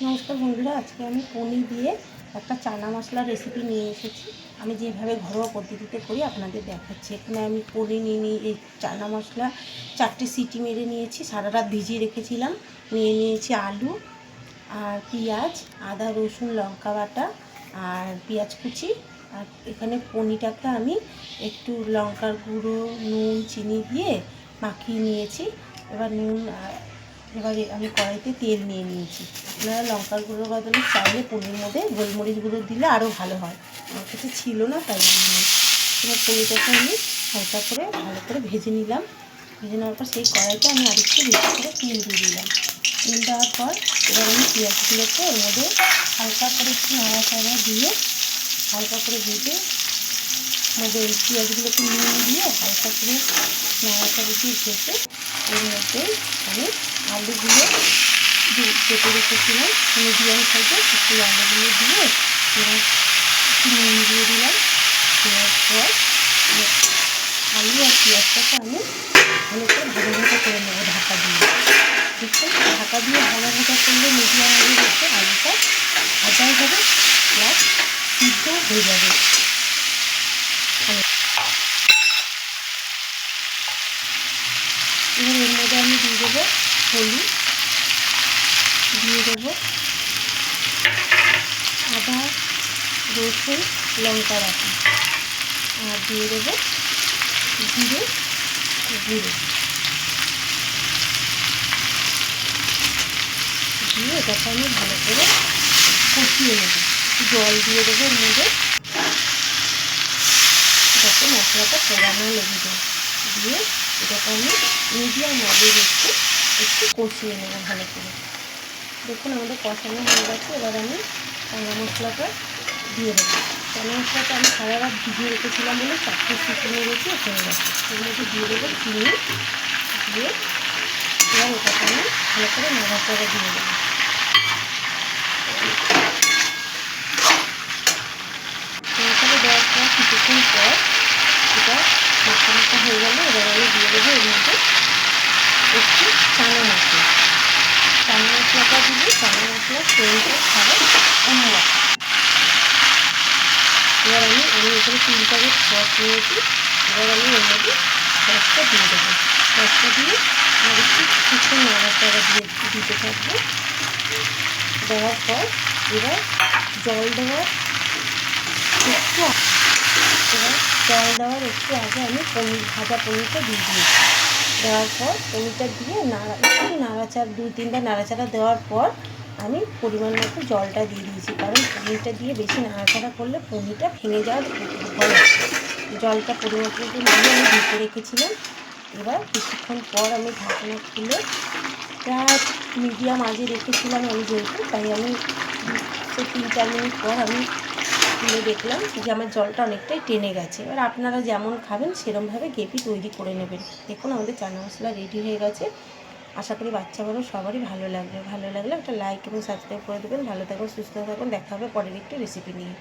নমস্কার বন্ধুরা, আজকে আমি পনির দিয়ে একটা চানা মশলার রেসিপি নিয়ে এসেছি। আমি যেভাবে ঘরোয়া পদ্ধতিতে করি আপনাদের দেখাচ্ছি। এখানে আমি পনির নিয়ে এই চানা মশলা 4টে সিটি মেরে নিয়েছি, সারা রাত ভিজিয়ে রেখেছিলাম। নিয়েছি আলু আর পেঁয়াজ, আদা রসুন লঙ্কা বাটা আর পেঁয়াজ কুচি। আর এখানে পনিরটাকে আমি একটু লঙ্কার গুঁড়ো, নুন, চিনি দিয়ে মাখিয়ে নিয়েছি। এবারে আমি কড়াইতে তেল নিয়ে নিয়েছি। আপনারা লঙ্কার গুঁড়োর বদলে চাইলে পনির মধ্যে গোলমরিচ গুঁড়ো দিলে আরও ভালো হয়। আমার কাছে ছিল না, তাই দিইনি। এবার পনিরটাকে আমি হালকা করে ভালো করে ভেজে নিলাম। ভেজে নেওয়ার পর সেই কড়াইতে আমি আরেকটু বেশি করে তেল দিয়ে দিলাম। তেল দেওয়ার পর এবার আমি পেঁয়াজগুলোকে ওর মধ্যে হালকা করে একটু নাড়াচাড়া দিয়ে হালকা করে ভেজে মধ্যে পেঁয়াজগুলোকে নুন দিয়ে হালকা করে নাড়াচাড়া দিয়ে ভেজে এর মধ্যে আমি আলুগুলো কেটে রেখেছিলাম মিডিয়াম সাইজে, একটু আলুগুলো দিয়ে এবার নুন দিয়ে দিলাম। দেওয়ার পর আলু আর পেঁয়াজটাকে আমি ভালো করে ভাজা ভাজা করে নেবো ঢাকা দিয়ে। দেখুন, ঢাকা দিয়ে ভাজা ভাজা করলে মিডিয়াম আলু রেখে আলুটা ভাজাও হবে প্লাস সিদ্ধ হয়ে যাবে। এবার এর মধ্যে আমি দিয়ে দেবো হলুদ, দিয়ে দেবো আদা রসুন লঙ্কা বাটা আর দিয়ে দেবো জিরে গুঁড়ো দিয়ে এটাকে আমি ভালো করে কষিয়ে নেব। জল দিয়ে দেবো এর মধ্যে যাতে মশলাটা পোড়ানো লেগে যায়। দিয়ে এটাকে আমি মিডিয়াম আগে রেখে একটু কষিয়ে নেব ভালো করে। দেখুন আমাদের কষানো হয়ে গেছে। এবার আমি চানা মশলাটা দিয়ে দেবো। চানা মশলাটা আমি সারা রাত ভিজিয়ে রেখেছিলাম বলে 4টে সিটি মেরেছি, হয়ে গেছে। এর মধ্যে দিয়ে দেবো চিনি, দিয়ে এবার এটাকে আমি ভালো করে নাড়াচাড়া দিয়ে দেবো। নাড়াচাড়া দেওয়ার পর কিছুক্ষণ পর এটা মাখা হয়ে গেলে এবার আমি দিয়ে দেবো এর মধ্যে একটু চানা মশলা। চানা মশলাটা দিলে চানা মশলার সেন্টটা খাবার অন্য। এবার আমি এখানে 3 প্যাকেট সস নিয়েছি। এবার আমি এর মধ্যে সসটা দিয়ে দেবো। সসটা দিয়ে আর একটু কিছুক্ষণ নাড়াচাড়া দিতে থাকবো। দেওয়ার পর এবার জল দেওয়ার একটু আগে আমি ভাজা পনিরটা দিয়ে দিয়েছি। দেওয়ার পর পনিরটা দিয়ে একটু নাড়াচাড়া 2-3টা নাড়াচাড়া দেওয়ার পর আমি পরিমাণ মতো জলটা দিয়ে দিয়েছি, কারণ পনিরটা দিয়ে বেশি নাড়াচাড়া করলে পনিরটা ভেঙে যাওয়ার ভয় আছে। জলটা পরিমাণ মতো দিয়ে আমি ঢেকে রেখেছিলাম। এবার কিছুক্ষণ পর আমি ঢাকনা খুলে প্রায় মিডিয়াম আঁচে রেখেছিলাম আমি যেহেতু, তাই আমি 3-4 মিনিট পর আমি খুলে দেখলাম যে আমার জলটা অনেকটাই টেনে গেছে। এবার আপনারা যেমন খাবেন সেরমভাবে গ্রেভি তৈরি করে নেবেন। দেখুন আমাদের চানা মশলা রেডি হয়ে গেছে। আশা করি বাচ্চা বড় সবারই ভালো লাগবে। ভালো লাগলে একটা লাইক এবং সাবস্ক্রাইব করে দেবেন। ভালো থাকুন, সুস্থ থাকুন। দেখা হবে পরের একটি রেসিপি নিয়ে।